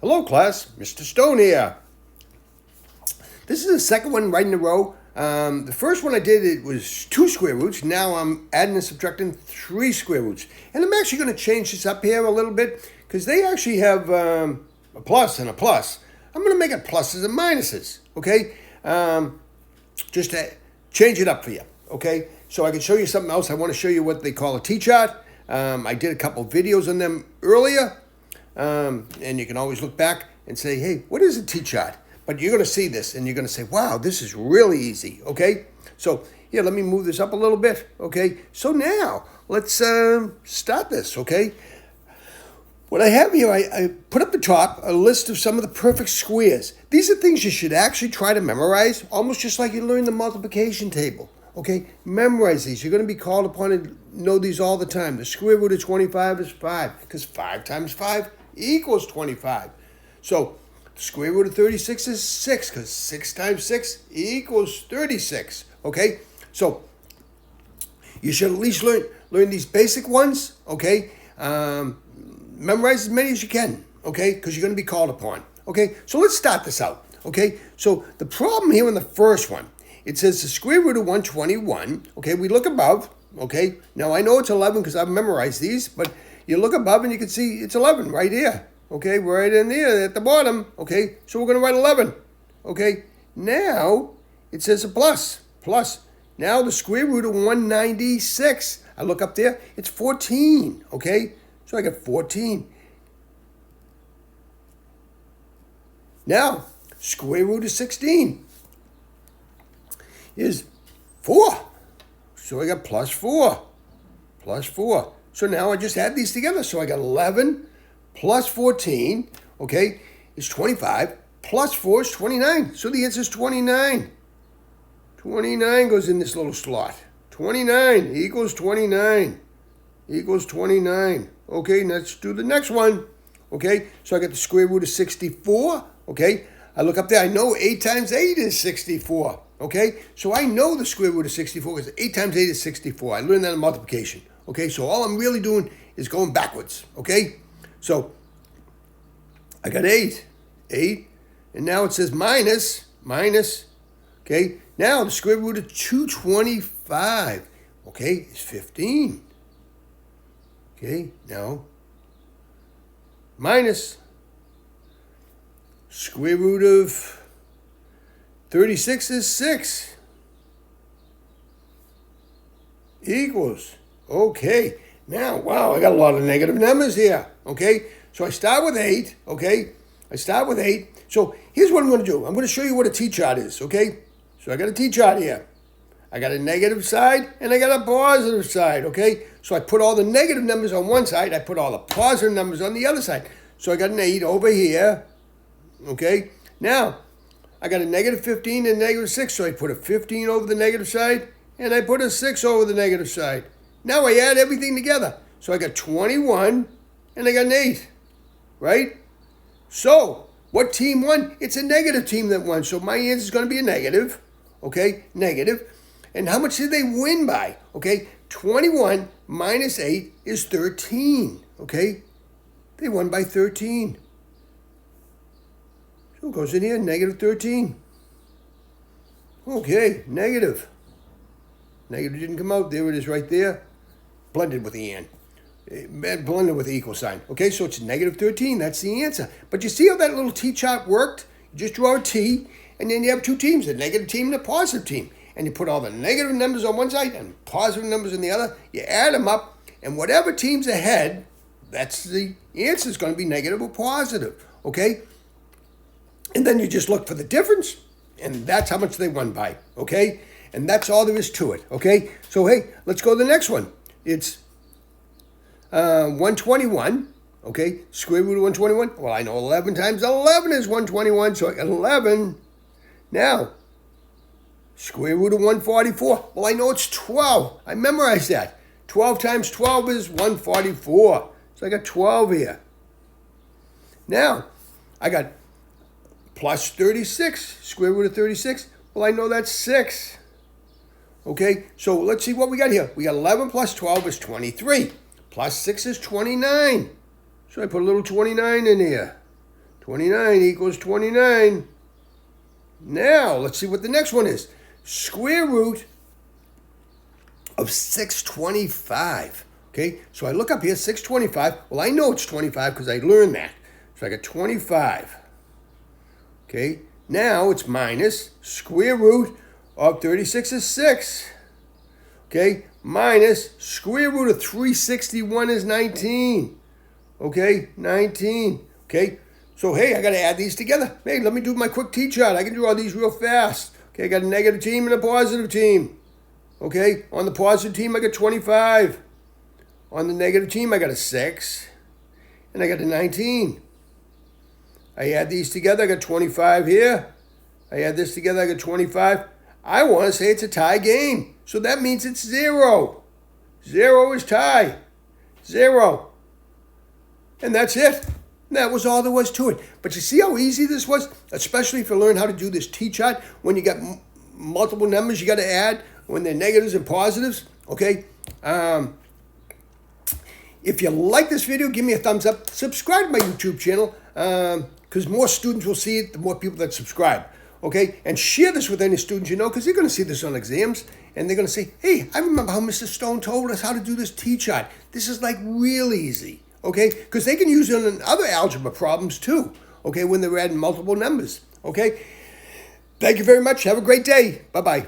Hello, class. Mr. Stone here. This is the second one right in a row. The first one I did, it was 2 square roots. Now I'm adding and subtracting 3 square roots. And I'm actually going to change this up here a little bit because they actually have a plus and a plus. I'm going to make it pluses and minuses, okay? Just to change it up for you, okay? So I can show you something else. I want to show you what they call a T-chart. I did a couple videos on them earlier. And you can always look back and say, hey, what is a T-chart? But you're going to see this and you're going to say, wow, this is really easy, okay? So here, let me move this up a little bit, okay? So now, let's start this, okay? What I have here, I put up the top a list of some of the perfect squares. These are things you should actually try to memorize, almost just like you learn the multiplication table, okay? Memorize these. You're going to be called upon to know these all the time. The square root of 25 is 5, because 5 times 5 equals 25. So the square root of 36 is 6, because 6 times 6 equals 36, okay? So you should at least learn these basic ones, okay? Memorize as many as you can, okay? Because you're going to be called upon, okay? So let's start this out, okay? So the problem here in the first one, it says the square root of 121, okay? We look above, okay? Now I know it's 11 because I've memorized these, but you look above and you can see it's 11 right here, okay? Right in there at the bottom, okay? So we're going to write 11, okay? Now it says a plus. Now the square root of 196, I look up there, it's 14, okay? So I got 14. Now, square root of 16 is 4. So I got plus 4. So now I just add these together. So I got 11 plus 14, okay, is 25. Plus 4 is 29. So the answer is 29. 29 goes in this little slot. 29 equals 29. Equals 29. Okay, let's do the next one. Okay, so I got the square root of 64. Okay, I look up there. I know 8 times 8 is 64. Okay, so I know the square root of 64 because 8 times 8 is 64. I learned that in multiplication. Okay, so all I'm really doing is going backwards. Okay, so I got 8. And now it says minus. Okay, now the square root of 225. Okay, is 15. Okay, now minus square root of 36 is 6. Equals. Okay, now, wow, I got a lot of negative numbers here. Okay, so I start with 8. Okay, So here's what I'm going to do. I'm going to show you what a T-chart is. Okay, so I got a T-chart here. I got a negative side and I got a positive side, okay? So I put all the negative numbers on one side, I put all the positive numbers on the other side. So I got an 8 over here, okay? Now, I got a negative 15 and negative 6, so I put a 15 over the negative side and I put a 6 over the negative side. Now I add everything together. So I got 21 and I got an 8, right? So, what team won? It's a negative team that won, so my answer is going to be a negative, okay? Negative. And how much did they win by? Okay, 21 minus 8 is 13. Okay, they won by 13. So it goes in here, negative 13. Okay, negative. Negative didn't come out. There it is right there. Blended with the and. Blended with the equal sign. Okay, so it's negative 13. That's the answer. But you see how that little T-chart worked? You just draw a T, and then you have 2 teams, a negative team and a positive team. And you put all the negative numbers on one side and positive numbers on the other. You add them up, and whatever team's ahead, that's the answer is going to be negative or positive, okay? And then you just look for the difference, and that's how much they won by, okay? And that's all there is to it, okay? So, hey, let's go to the next one. It's 121, okay? Square root of 121. Well, I know 11 times 11 is 121, so I got 11. Now, square root of 144. Well, I know it's 12. I memorized that. 12 times 12 is 144. So I got 12 here. Now, I got plus 36. Square root of 36. Well, I know that's 6. Okay, so let's see what we got here. We got 11 plus 12 is 23. Plus 6 is 29. So I put a little 29 in here. 29 equals 29. Now, let's see what the next one is. Square root of 625. Okay, so I look up here, 625. Well, I know it's 25 because I learned that. So I got 25. Okay, now it's minus square root of 36 is 6. Okay, minus square root of 361 is 19. Okay, 19. Okay, so hey, I got to add these together. Hey, let me do my quick T-chart. I can draw these real fast. Okay, I got a negative team and a positive team. Okay, on the positive team, I got 25. On the negative team, I got a 6. And I got a 19. I add these together, I got 25 here. I add this together, I got 25. I want to say it's a tie game. So that means it's 0. 0 is tie. 0. And that's it. That was all there was to it. But you see how easy this was? Especially if you learn how to do this T-chart. When you got multiple numbers you got to add, when they're negatives and positives. Okay? If you like this video, give me a thumbs up. Subscribe to my YouTube channel because more students will see it, the more people that subscribe. Okay? And share this with any students you know because they're going to see this on exams and they're going to say, hey, I remember how Mr. Stone told us how to do this T-chart. This is like real easy. Okay? Because they can use it in other algebra problems too. Okay? When they're adding multiple numbers. Okay? Thank you very much. Have a great day. Bye-bye.